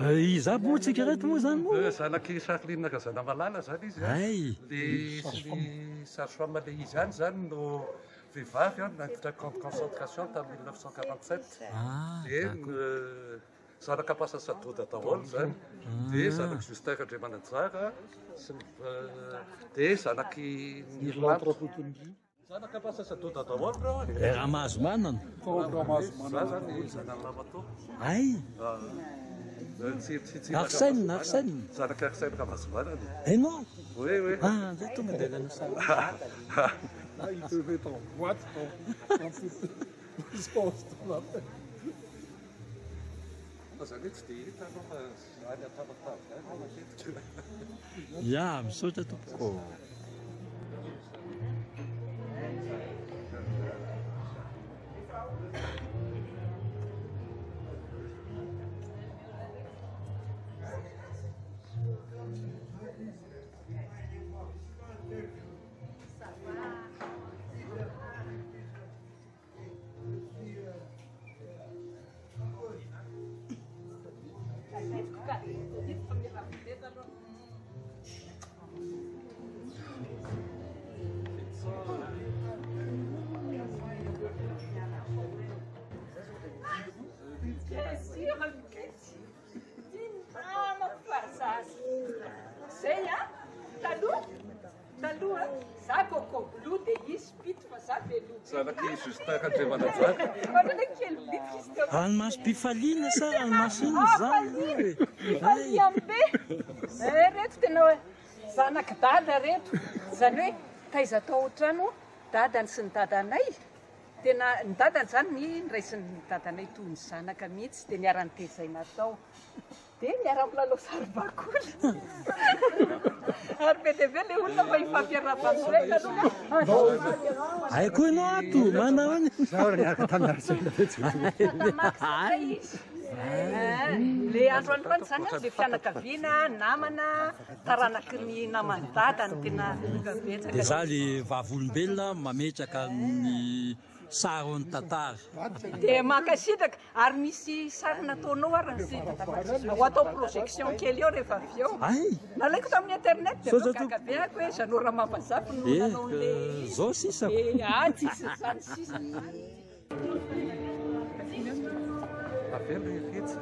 Iza moa tsikarety moa zany moa. Zanaky Sarlinina Kazana Malala zany izy. Ay. Le sage-femme le izy ihany zany no vehivavy nanditra camp de concentration tamin'ny 1947. Dia zanaka Pasa Sadoda daholo zany. Dia zanaky Justin Andriamananjara dia zanaky Nirlanda. Zanaka Pasa Sadoda daholo reo. Raha mahazo manana. Za zany zanany Lamato. Ay. Arsène, Arsène. Zanaka Arsène Ramazomanana. Eh non. Oui, oui. Ah, zay tonga dia lana sara. Il peut mettre en boîte quand Ja, misaotra tompoko. Zanaky Justin Andriamananjara. Ranomasom-pifaliana sa ranomasina zany. Faliambe. Reto tena hoe zanaky dada reto. Zany hoe taiza atao otrano dadany sy ny dadanay. Tena ny dadany zany niraisy ny dadanay toy ny zanaka mihitsy dia niarany tezaina tao. Dia miara-milalao saribakoly. Ary be dia be ilay olona mba hifampiara-bazoena aloha. Ay koa ianao ato, manao any. Zaho niaraka tamin'ny Arsène Le andro androany zany le fianakaviana, namana, taranaky ny namany dadany tena betsaka. Dia za le vavolombelona mametraka ny sary ho ny tantara. Dia makasitraka ary misy sary nataonao ary ho atao projection kely eo rehefa avy eo. Ay. Nalaiko tamin'ny internet dia mikakabehako hoe Zanora Mampazafy no nanao le Zao sisa. tsisy zany sisa. Avelo ifitsy.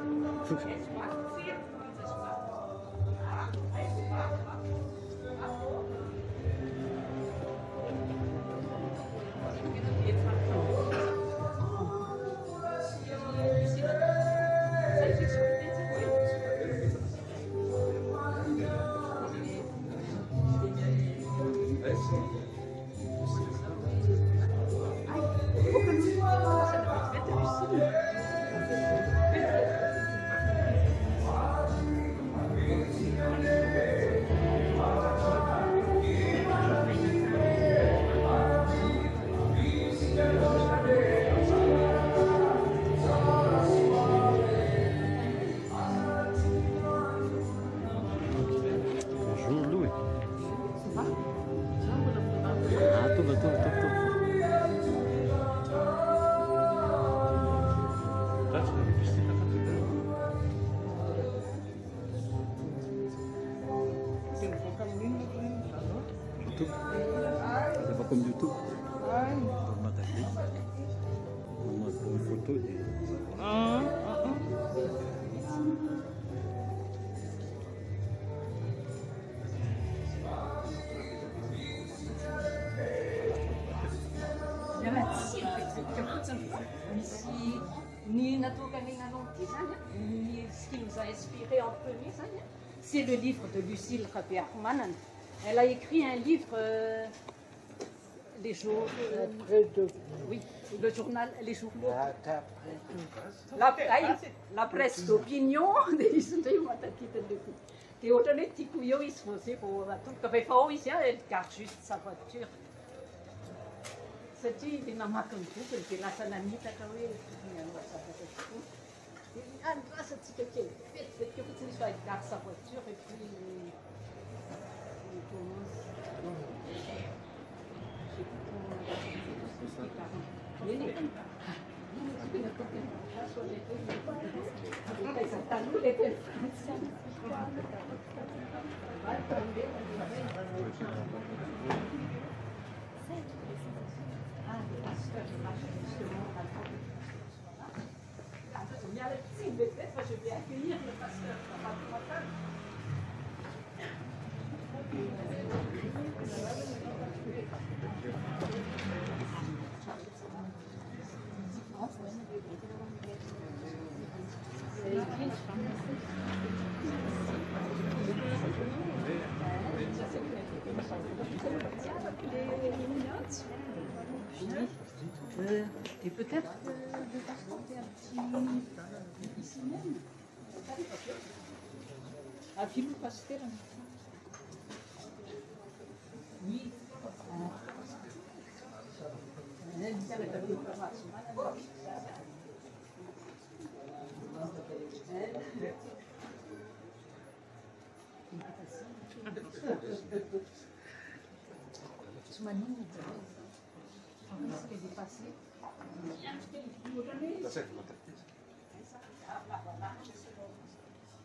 Comme YouTube. Dans ma tête. On a une photo. C'est le livre de Lucille Rabé-Armanen. Elle a écrit un livre, les jours, oui, le journal, les journaux. La presse d'opinion. Et autant les petits couillons, ils se faisaient pour tout. Quand il faut ici, elle garde juste sa voiture. C'est dit, il n'a pas comme tout, il est là, ça n'a mis ta carrière. Ah, ça c'est quelqu'un. Faites que vous soyez garde sa voiture et puis il commence. Je vais accueillir le pasteur. Et peut-être de transporter un petit ici même. Un film pasteur. Oui.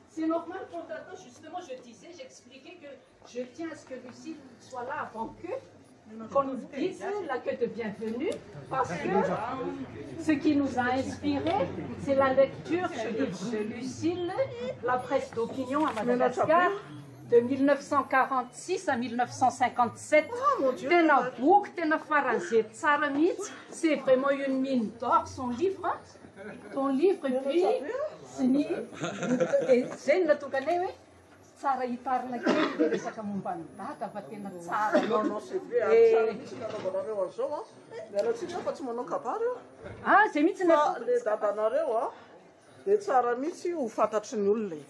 C'est normal, Fondato, justement, je disais, j'expliquais que je tiens à ce que Lucille soit là avant qu'on nous dise la queue de bienvenue, parce que ce qui nous a inspiré, c'est la lecture du livre de Lucille, La presse d'opinion à Madagascar, de 1946 à 1957. Tena book, tena faranzet tsara mihitsy. C'est vraiment une mine d'or, son livre. Ton livre, et puis, zay no natokanay hoe tsara hitarina kely dia resaka momba ny data fa tena tsara. Manao CV tsara mihitsy nanaovanareo an'izao a. Mialatsika fa tsy manao kabary io. Ah, zay mihitsy Fa le dadanareo a dia tsara mihitsy ho fantatry ny olona.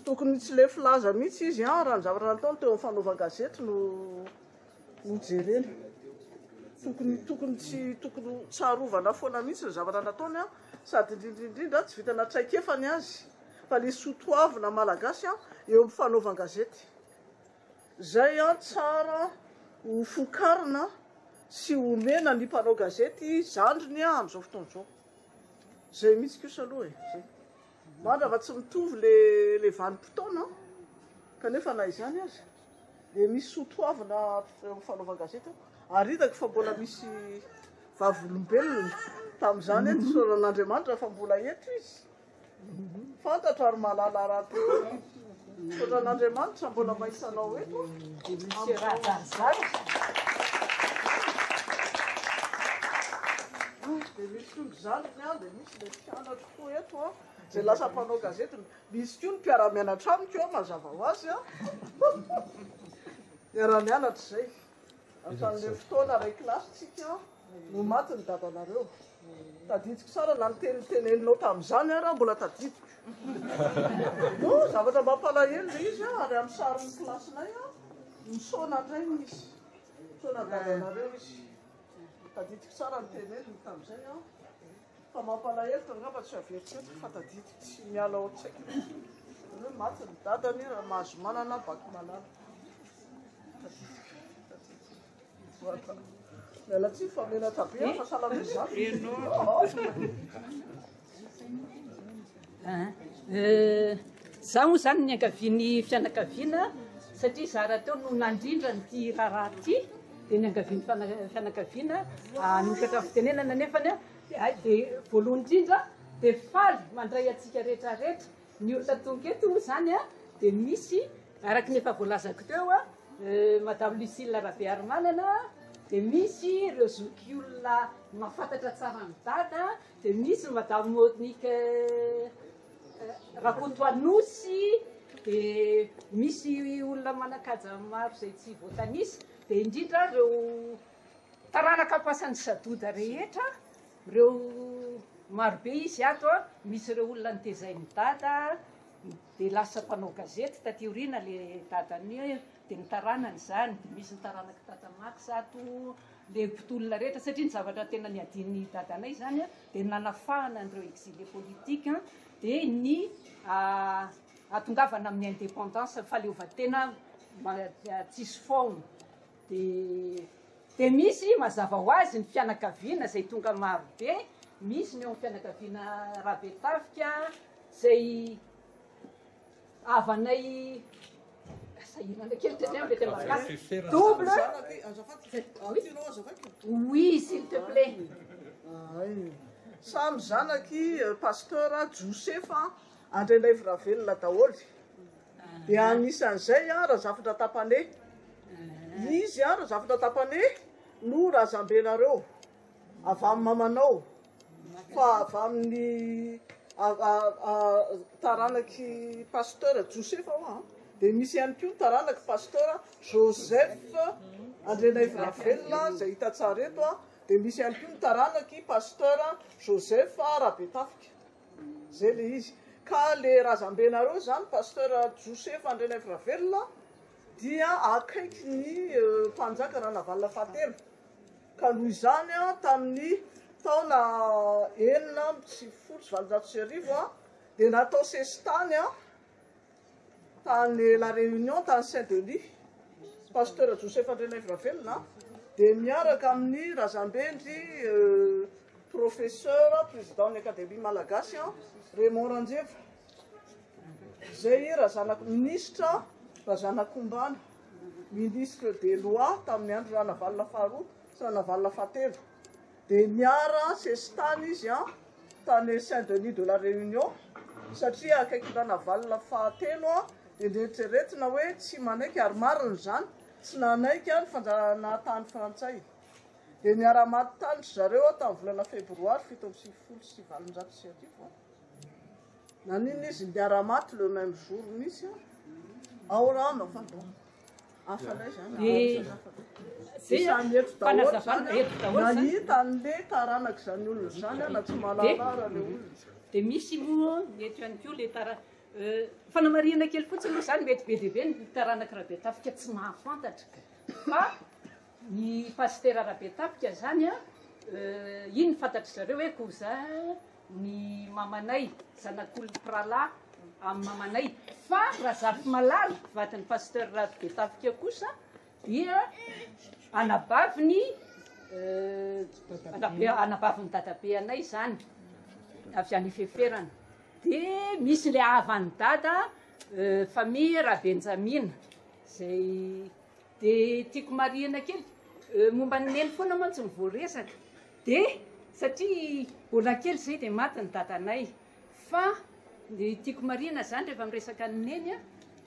Tokony tsy le filaza mihitsy izy a raha ny zavatra nataony teo amin'ny fanaovan-gazety no jerena. Tokony tsarovana foana mihitsy ny zavatra nataony a, sady indrindrindrindra tsy vitana traikefany azy fa le sotoavina malagasy a eo amin'ny fanaovan-gazety. Zay a tsara ho fokarina sy omena ny mpanao gazety zandriny a amin'izao fotoan'izao. Zay mihitsy kosa aloha e. Mandra fa tsy mitovy le vanim-potoana kanefa na izany azy dia misy sotoavina eo amin'ny fanaovan-gazety. Aritako fa mbola misy vavolombelona tamin'izany ny soran'Andriamanitra fa mbola eto izy. Fantatra ary mahalala raha ty. Soran'Andriamanitra mbola maisanao eto. misy raha zany. Dia misy koa ny zandriny a, dia misy le mpianatra koa eto a, zay lasa mpanao gazety. Misy koa ny mpiara-mianatra amiko a mazava ho azy a. Miara-mianatra zay. Atramin'le fotoana ray klasitsika no maty ny dadanareo. Tadidiko tsara na niteniteneninao tamin'izany raha mbola tadidiko. No, zavatra mampalahelo le izy a, ary amin'ny sarin'ny klasinay a, misaona indray misy. Misaona dadanareo izy. Tadidiko tsara niteneniny tamin'izay a. Fa mampalahelo tongava tsy averitreritiko fa tadidiko tsy miala ao tsaiko. Hoe maty ny dadany raha mahazo manana baky malala. Miala tsy fa mena tabe fa salamizany. Zaho moa zany ny ankavian'ny fianakaviana satria za raha teo no nandrindra nyty raharaha ty dia ny ankavian'ny fianakaviana nokatra fitenenana nefany a dia voalohany indrindra dia faly mandray atsika rehetrarehetra. Ny olona tonga eto moa zany a dia misy araky nefa voalazako teo a Madame Lucille Rabearmanana, dia misy ireo zoky olona mahafantatra tsara ny dada, dia misy Madame Monique Rakotoanosy, dia misy olona manakaja maro izay tsy voatanisa, dia indrindra ireo taranaka pasan'ny sadoda rehetra, ireo marobe izy ato a, misy ireo olona nitezainy dada, dia lasa mpanao gazety taty aoriana le dadany dia ny taranany zany, dia misy ny taranaka tatamaky ato, le mpitolona rehetra satria ny zavatra tena niadin'ny dadanay zany a dia nanafahana an'ireo exilé politique dia ny atongavana amin'ny indépendance fahaleovan-tena tsisy faona. Dia misy mazava ho azy ny fianakaviana izay tonga marobe, misy ny eo amin'ny fianakaviana Ravetavika izay avanay sahirana kely teny mety malagasy double oui s'il te plaît. Samy zanaky pasteur Josefa Andrenaivo Ravelona daholy. Dia anisan'izay raha zavatra tapane. Izy raha zavatra tapane no razambenareo avy amin'ny mamanao fa avy amin'ny taranaky pasteur Josefa dia misy ihany koa taranaky pasteur Joseph Andrenaivo Ravelona zay hita tsara eto dia misy ihany koa taranaky pasteur Joseph Rabetafika zay le izy. Ka le razambenareo zany pasteur Joseph Andrenaivo Ravelona dia akaiky ny mpanjaka Ranavalona fahatelo. Ka noho izany tamin'ny taona 1970 dia natao sesitany tany La Réunion tany Saint-Denis pasteur Joseph Andrenaivo Ravelona dia miaraka amin'ny razambendry professeur président-ny Académie Malagasy Raymond Ranjeva. Zay raha zanaky ministre Razanakombana, ministre des lois tamin'ny andro Ranavalona faharoa sy Ranavalona fahatelo. Dia niara sesitany izy tany Saint-Denis de la Réunion satria akaiky Ranavalona fahatelo dia nieritreretina hoe tsy manaiky ary marina zany tsy nanaiky ny fanjanahana tany frantsay. Dia niara-maty tany zareo tamin'ny volana févroary 1779. Nanino izy niara-maty le même jour misy ao rano enfin bon afalay zany samy eto daholo nahita an'le taranaky zany olona zany na tsy malalala le olona. Dia misy moa mety ihany koa le fanamariana kely fotsiny moa zany mety be dia be ny taranaky Rabetafika tsy mahafantatra fa ny pasteur Rabetafika zany iny fantatry zareo hoe koza ny mamanay zanak'olona prala amin'ny mamanay fa raha zafy malala vatan'ny pasteur Rabetafika kosa dia anabaviny anabaviny dadabe anay zany avy any Feferana. Dia misy le havan'ny dada famille Rabenjamina zay dia tiako marihana kely momba ny neny foana mantsy ny voaresaka dia satria mbola kely zay dia maty ny dadanay fa ny tiako marihana zany rehefa miresaka ny neny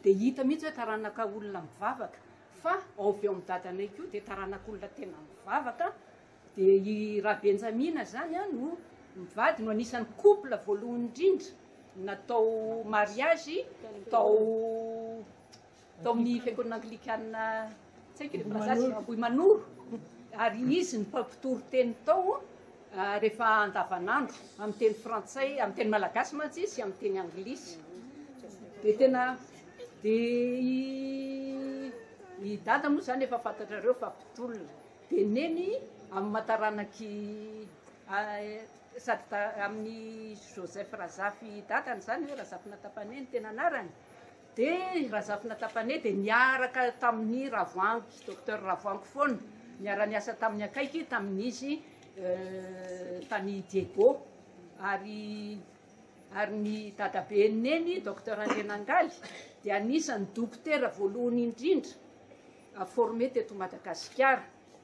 dia hita mihitsy hoe taranaka olona mivavaka fa ao avy ao amin'ny dadanay koa dia taranaka olona tena mivavaka. Dia i Rabenjamina zany no mivady no anisan'ny couple voalohany indrindra natao mariage tao amin'ny fiangonana anglikana tsy haiko le plazazy Ambohimanoro ary izy ny mpampitoro teny tao rehefa andavanandro amin'ny teny frantsay amin'ny teny malagasy mantsy izy amin'ny teny anglisy. Dia tena dia i dada moa zany efa fantatrareo fa mpitolona dia neny amin'ny mataranaky sady amin'ny Joseph Razafy dadany zany hoe Razafy Natapane ny tena anarany. Dia Razafy Natapane dia niaraka tamin'ny Ravoangy docteur Ravoangy foana niara-niasa tamin'ny akaiky tamin'izy tany Diego ary ny dadabe neny docteur Andrenangaly dia anisan'ny dokotera voalohany indrindra formé teto Madagasikara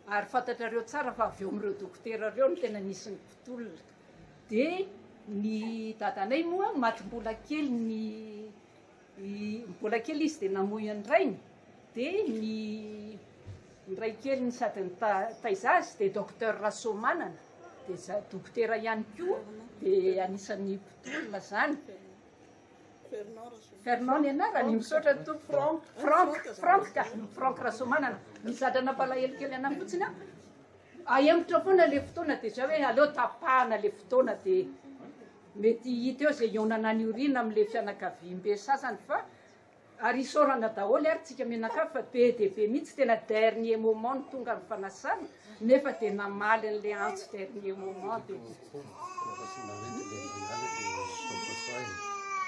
ary fantatrareo tsara fa avy eo amin'ireo dokotera reo no tena nisy ny mpitolona. Dia ny dadanay moa maty mbola kely mbola kely izy dia namoy ny rainy dia ny ray kely ny sady ny taizazy dia docteur Rasomanana dia dokotera ihany koa dia anisan'ny mpitolona zany. Fernand ny anarany misaotra tompo Frank Rasomanana mizadrana palahelo kely ana fotsiny ahemotra foana le fotoana dia zao hoe aleo tapahana le fotoana dia mety hita eo zay ionana ny orina amin'le fianakaviam-be sasany fa ary isaorana daholo ary tsika menakavy fa be dia be mihitsy tena dernier moment ny tonga ny fanasana nefa dia namaly an'le antso dernier moment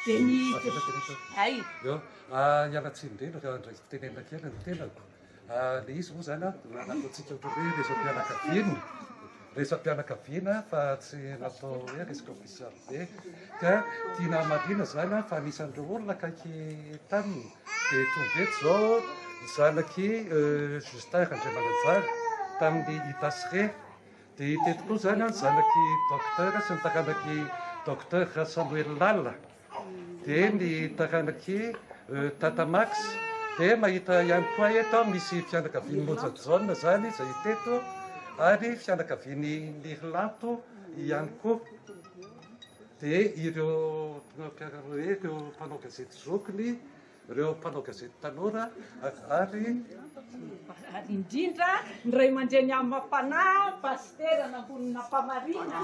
dia ny ay ialatsy indrindra ndray fitenena kely ny tenako le izy moa zany nanakoantsika hoe rehefa mpianakaviana resam-pianakaviana fa tsy natao hoe resaka ofisialy be ka tiana marina zany fa anisan'ireo olona akaiky taminy dia tonveto zao zanaky Justin Andriamananjary tamin'ny Itasire dia teto koa zany zanaky docteur sy ny taranaky docteur Samuel Lalla dia ny taranaky Tata Max dia mahita ihany koa eto misy fianakaviany Monja Jaune zany izay teto ary fianakaviany Nirlanto ihany koa dia ireo mpanao gazety zokiny ireo mpanao gazety tanora ary indrindra ny ray aman-dreny amin'ny mampanahy pastera nambonina mpamarina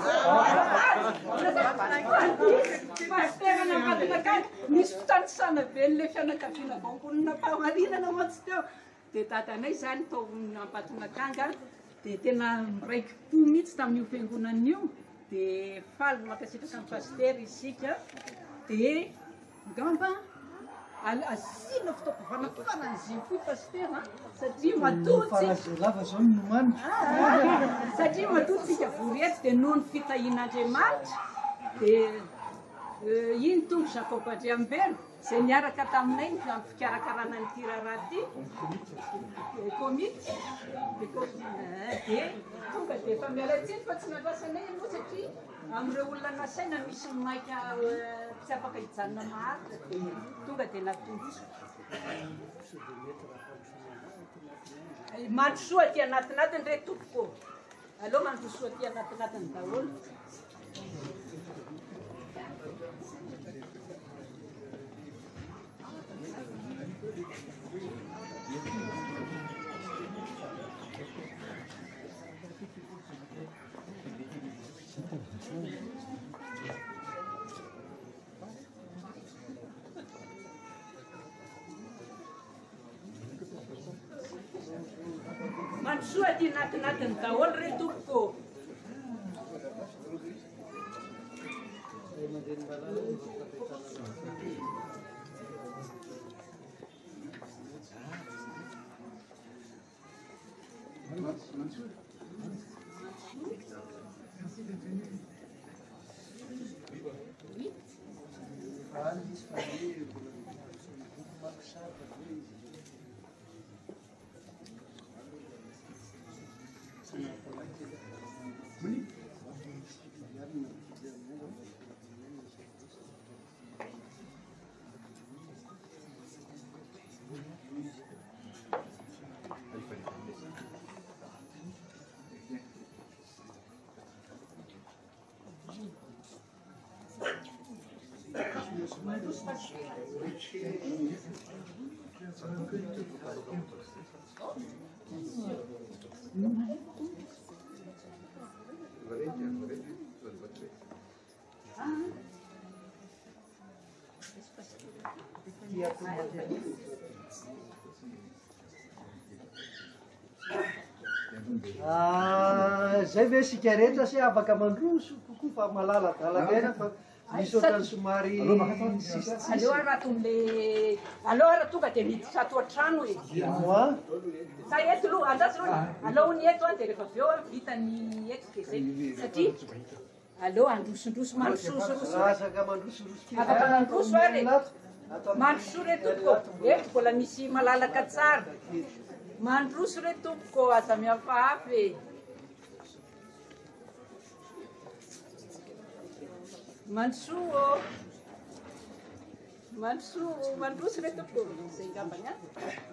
pastera namadinakany misy fitanisana be n'le fianakaviana ambonina mpamarinana mantsy teo dia dadanay zany tao ampatonakanga dia tena miraiki-po mihitsy tamin'io fiangonana io dia faly makasitraka ny pastera isika dia ngamba asina fitaovam-panafana ny zio foy pastera satria matoty satria matotsika voreto dia noho ny fitahian'Andriamanitra dia iny tongo Jacob Andriambelo izay niaraka taminay amin'ny fikarakarana ny tirara ty komity dia tonga dia efa mialatsiny fa tsy nadrasanay aloha satria amin'ireo olona nasaina misy maika tsy afaka hijanona maharitra dia tonga dia natongoso mandrosoa aty anatinatiny re tompoko aloha mandrosoa aty anatinatiny daholo mandrosoa aty anatinatiny daholo re tompoko Zay ve sika rehetra sy afaka mandroso kokoa fa malala dalanena fa misy ohatrany somary aleo raha tongle aleo raha tonga dia miditra ato an-trano e moi sa eto aloha andrasy aloha aleo ny eto dia rehefa avy eo vitany eto dia zay satria aleo androsondroso mandrosorosoroso asaka mandrosoroso afaka mandroso ary mandroso re tompoko eto mbola misy malalaka tsara mandroso re tompoko aza mihafahafa e mandroso mandroso re tompoko zay ngambany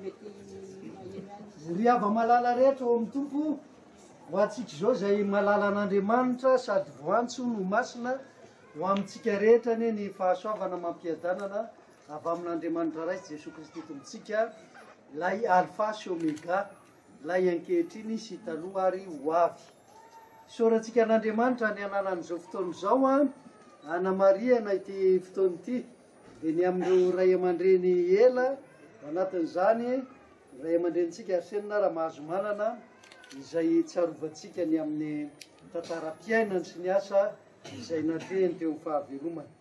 mety ry ava malala rehetra ao amin'ny tompo ho antsika zao zay malala an'Andriamanitra sady voantso no masina ho amintsika rehetra ny ny fahasoavana mampiadanana avy amin'Andriamanitra raisy Jesosy Kristy tompontsika lay alpha sy omega lay ankehitriny sy taloha ary ho avy sorantsika an'Andriamanitra ny ananan'izao fotoana zao Ana Maria na ity fotoana ity dia ny amin'ireo ray aman-dreny ela anatin'izany ray aman-drenitsika Arsenina raha mahazo manana izay tsarovatsika ny amin'ny tantaram-piainany sy ny asa izay natehany teo amin'ny fahavelomany.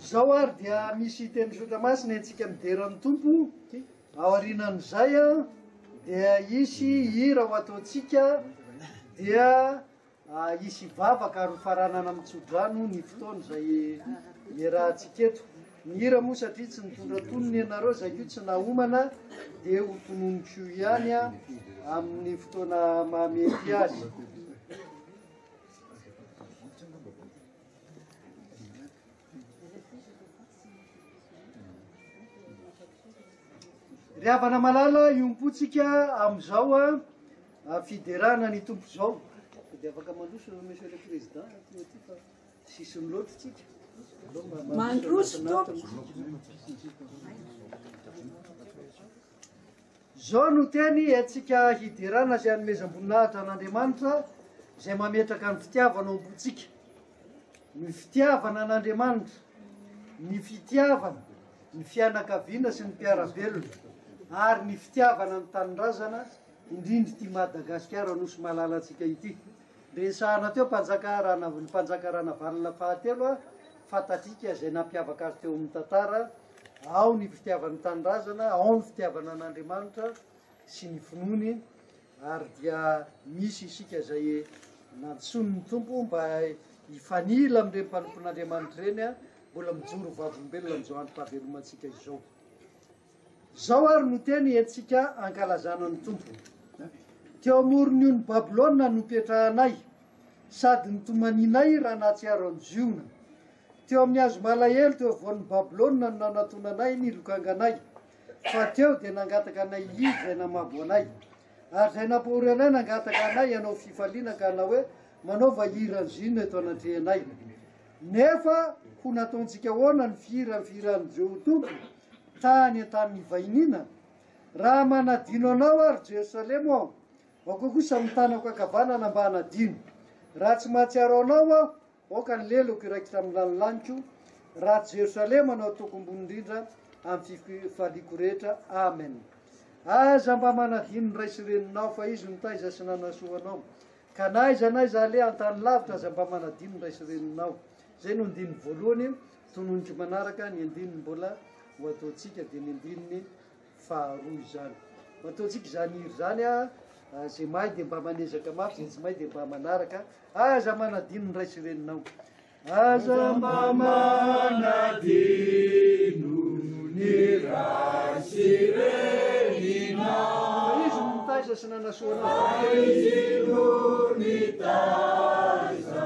Zao ary dia misy tendrosota masina antsika mideran'ny tompo ao aorianan'izay dia isy hira ho ataontsika dia isy vavaka ary faranana mitsodrano ny fotoana zay iarahantsika eto ny hira moa satria tsy nitondratonony ianareo zay io tsy nahomana dia ho tononiko ihany a amin'ny fotoana mahamety azy. Ry havana malala iompotsika amin'izao a fiderana ny tompo zao dia afaka mandroso monsieur le président ty fa sisiny loatra tsika mandroso tompo zao no teny atsika hiderana zay hanomezam-boninahitra an'Andriamanitra zay mametraka ny fitiavana ao am-potsika, ny fitiavana an'Andriamanitra, ny fitiavana, ny fianakaviana sy ny mpiarabelona ary ny fitiavana ny tanindrazana indrindra ty Madagasikara nosy malalatsika ity. Resahana teo mpanjakarana valina fahatelo a fatatrika zay nampiavaka azy teo amin'ny tantara, ao ny fitiavana tanindrazana, ao ny fitiavana an'Andriamanitra sy ny finoany, ary dia misy isika zay nantsony ny tompo mba hifanila amin'ireny mpanompon'Andriamanitra reny a mbola mijoro vavolombelona amin'izao androm-pahavelomantsika izao. Zao ary no teny entsika ankalazana ny tompo. Teo amoron'io ny Babilôna no petrahanay, sady nitomaninay raha nahatsiaro ny ziona. Teo amin'ny hazo malahelo teo avoan'ny Babilôna no nanatonanay ny lokanganay, fa teo dia nangataka anay izy zay namabo anay. Ary zay napory anay nangataka anay ianao fifaliana ka na hoe manaova hirany zina eto anatrehanay. Nefa ho nataontsika ahoana ny fihiran'ny Jehovah tany an-tanin'ny vahinina, raha manadino anao ary Jerosalema aho, aoko kosa mitanako akavanana mba hanadino. Raha tsy mahatsiaro anao aho, aoka ny leloko iraikitra amin'ny lanolaniko, raha Jerosalema no ataoko ambony indrindra amin'ny fifaliako rehetra. Amen. Aza mba manadino ny ray sy reninao fa izy nitaiza sy nanasoanao, ka naiza ale an-tany lavitra aza mba manadino ny ray sy reninao. Zay no andininy voalohany, tononiko manaraka ny andininy mbola ho ataontsika dia ny andininy faharoa izany. Ho ataontsika izany hiry zany a, zay mahay dia mba manezaka mafy, zay tsy mahay dia mba manaraka. Aza manadino ny ray sy reninao. Aza mba manadino ny ray sy reninao. Izy no nitaiza sy nanasoanao. Izy no nitaiza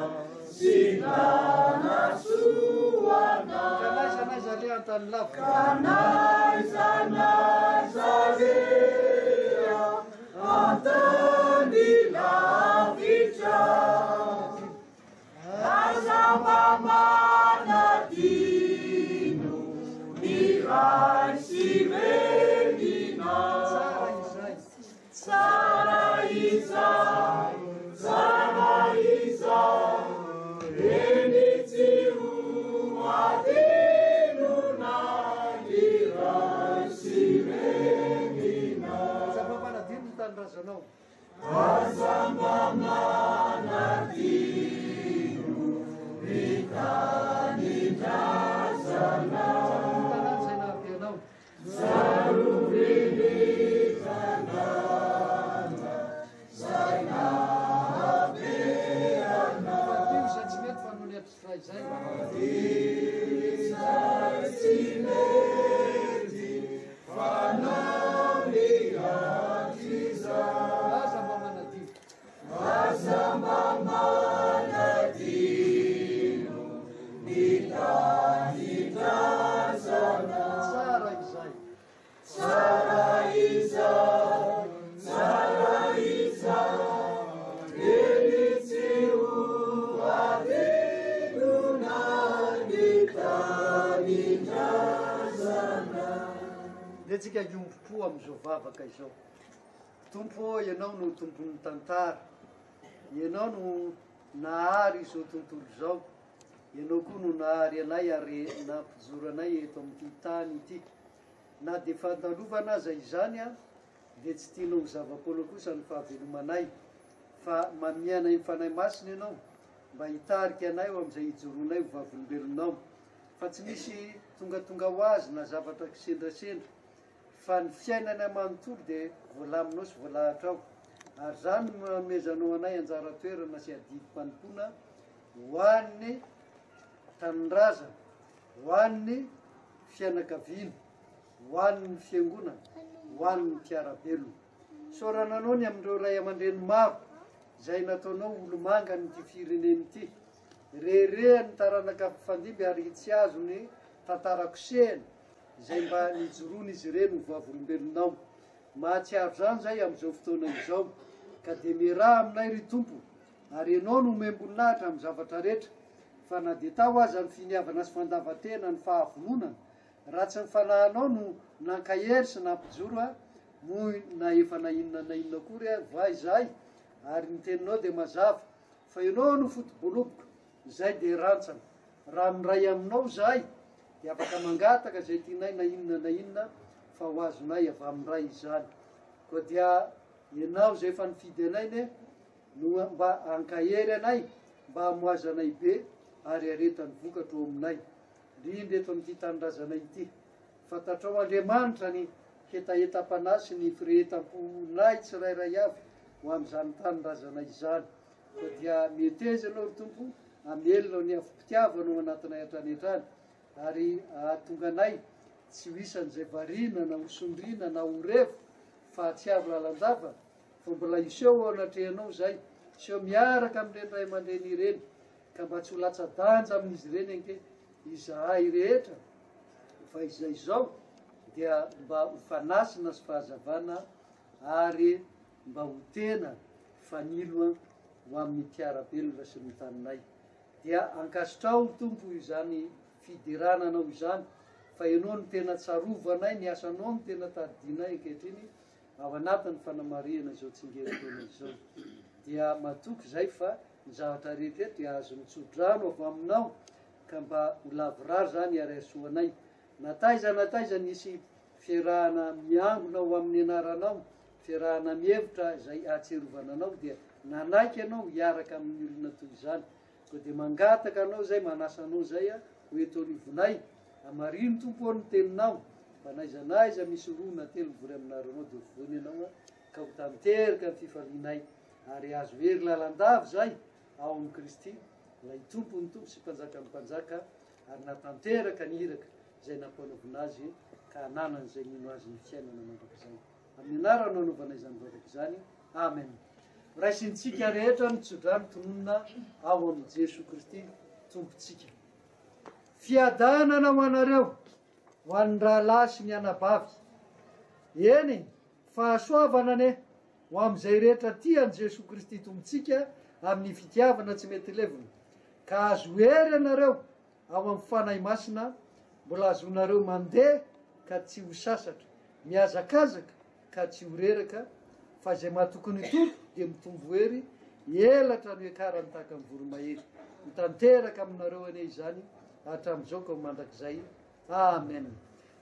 sy nanasoanao. Kanaiza le an-tany lavitra. Kanaiza le an-tany lavitra. Aza mba manadino ny ray sy reninao. Tsara izay, tsara izay, eny tsy ho adinona ny ray sy reninao. Aza mba manadino ny tanindrazanao. Aza mba manadino ny tanindrazanao. Tanany zay nahabenao. Zarovinizanana zay nahabenao. Fadiny zay tsy mety fa noho ny atrizay zay. Fadiny zay tsy mety fa noho ny atrizay. Aza mba manadino. Aza mba manadino ny tanindrazana. Tsara izay. Tsara izay, tsara izay, eny tsy ho adinona ny tanindrazana. Dia tsika iompo amin'izao vavaka izao. Tompo, ianao no tompon'ny tantara, ianao no nahary izao tontolo izao, ianao koa no nahary anay ary nampijoro anay eto amin'ity tany ity. Na dia fantalovana aza izany a, dia tsy tianao ho zava-poana kosa ny fahavelomanay, fa mamiana ny fanahy masina ianao mba hitarika anay eo amin'izay hijoronay ho vavolombelonao. Fa tsy misy tongatonga ho azy na zavatra kisendrasendra, fa ny fiainana manontolo dia voalaminao sy voalahatra ao. ary zany nomezanao anay anjara toerana sy adidim-panompona ho an'ny tanindraza, ho an'ny fianakaviana, ho an'ny fiangonana, ho an'ny mpiarabelona. Sorananao ny amindreo ray aman-dreny maro izay nataonao olomanga nyty fireneny ity. Rere ny taranaka fandimby ary tsy azo ny tantarakosehana izay mba nijoroana izy ireny ho vavolombelonao. Mahatsiaro zany zay amin'izao fotoana izao, ka dia miaraha aminay ry tompo, ary ianao no omem-boninahitra amin'ny zavatra rehetra, fa na dia tao aza ny finiavana sy fandavatena ny fahavononana, raha tsy ny fanahinao no nankahery sy nampijoro a, moa na efa na inona na inona kory a va izahay, ary ny teninao dia mazava fa ianao no fotoboloboka, izay dia rantsana. Raha miray aminao zahay dia afaka mangataka izay tianay na inona fa ho azonay avy amin'ray izany. Koa dia ianao izay efa nifidy anay ne no mba ankahery anay, mba hamoaza anay be ary aretany vokatra ao aminay, indrindra eto amin'ity tanindrazanay ity. Fantatrao Andriamanitra ny hetahetam-panahy sy ny firehetam-ponay tsirairay avy ho amin'izany tanindrazanay izany. Koa dia mieteza ianao ry tompo, amelonao ny afi-pitiavanao anatinay hatrany hatrany, ary ahatonga anay tsy ho isan'izay variana na hosondriana na ho revo, fa tsy avy lalandava, fa mbola iseho ao anatrehanao zay, iseho miaraka amin'ireny ray aman-dreny ireny, ka mba tsy ho latsa-danja amin'izy ireny anke izahay rehetra, fa izay zao dia mba ho fanasina sy fahazavana ary mba ho tena faniloa ho amin'ny mpiarabelona sy ny taninay. Dia ankasitrao tompo izany fiderananao izany, fa ianao no tena tsarovanay, ny asanao no tena tadidinay ankehitriny ao anatin'ny fanamariana izao tsingerin-taona izao. Dia matoky zay fa ny zavatra rehetra dia azo mitsodrano avy aminao, ka mba ho lavorary zany ary asoanay. Nataiza nisy fiarahana miangona ao amin'ny anaranao, fiarahana mihevitra izay ahatserovana anao, dia nanaiky ianao hiaraka amin'ny olona toy izany. Koa dia mangataka anao zay, manasa anao zay a, ho eto anivonay, amarino tompo ny teninao, fa naizanaiza misy roa na telo mivory aminaranao dia voany ianao ka ho tanteraka ny fifalianay, ary azo hery lalandava zay ao amin'ny Kristy, ilay tompo ny tompo sy mpanjaka ny mpanjaka, ary natanteraka ny iraka izay nampanaovina azy ka hananana izay nino azy ny fiainana mandrakizay. Amin'ny anaranao anaovana izany vavaka izany, amen. Raisintsika rehetra ny tsodrano tononona ao amin'ny Jesosy Kristy tompontsika. Fiadanana ho anareo, ho an'ny rahalahy sy ny anabavy. Eny, fahasoavana ne ho amin'izay rehetra tiany Jesosy Kristy tompontsika amin'ny fitiavana tsy mety levona. Ka azo hery ianareo ao amin'ny fanahy masina, mbola azonareo mandeha ka tsy ho sasatra, miazakazaka ka tsy ho reraka, fa izay mahatokony tompo dia mitombo hery, elatra ny ekarany tahaka amin'ny voromahery. Mitanteraka aminareo ane izany hatramin'izao ka ho mandrakizay. Amen.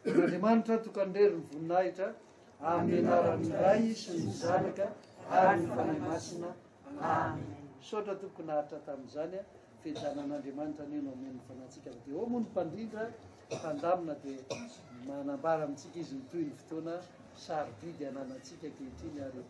Andriamanitra tokandrery ny voninahitra amin'ny anaran'ny Ray sy ny Zanaka ary ny fanahy masina. Amen. Saotra tokony nahatra tamin'izany fijanan'Andriamanitra ny eno amin'ny fanatsika. Dia ao moa ny mpandindra mpandamina dia manambara amintsika izy mitoy ny fotoana sarobidy ananatsika ankehitriny ary